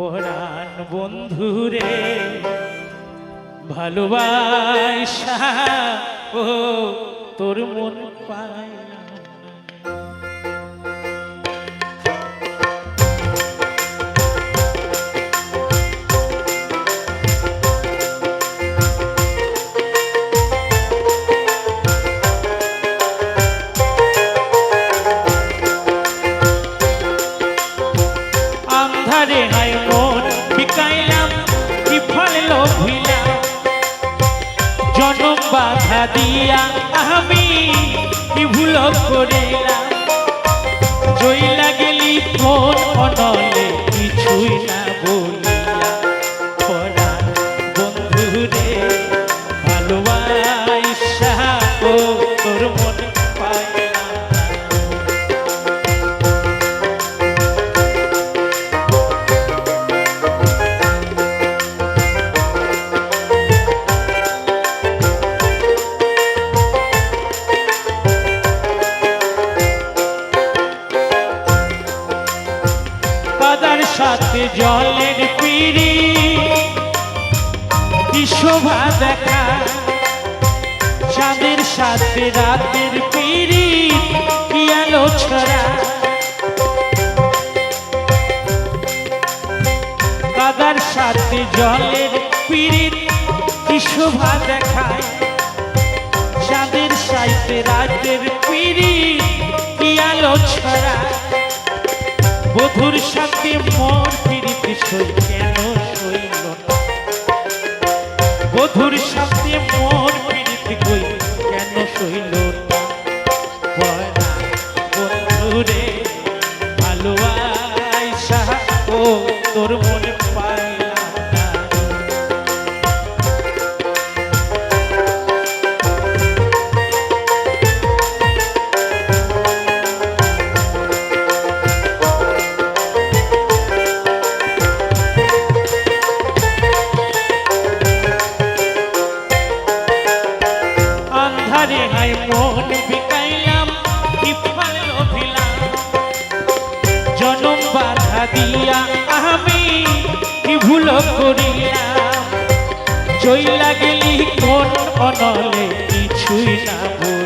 পরাণ বন্ধুরে ভালোবাসা ও তোর মন পায় না। আন্ধারে হায় মন বিকাইলাম কি ফল লোভিলাম, জনম বাধা দিয়া আমি কি ভুল করিলাম। জইলা গেলি কোন অনলে কিছুই না বলিয়া, পরাণ বন্ধুরে ভালোবাসা ও তোর মন পাইলাম না। কাদার সাথে জলের পিড়ি কি শোভা দেখা, চাঁদের সাথে রাতের পিড়ি কি আলো ছড়া। কাদার সাথে জলের পিড়ি কি শোভা দেখায়, চাঁদের সাথে রাতের পিড়ি কি আলো ছড়া। বধুর সাথে মোর পিড়িতে সই কেন সইল না, বধুর সাথে মোর পিড়িতে কই কেন সইল না। পরাণ বন্ধুরে ভালোবাসা ও তোর মনে পাইলাম না। আন্ধারে হায় মন বিকাইলাম কি ফল লোভিলাম, জনম বাধা দিয়া আমি কি ভুল করিলাম। জইলা গেলি কোন অনলে কিছুই না বলিয়া,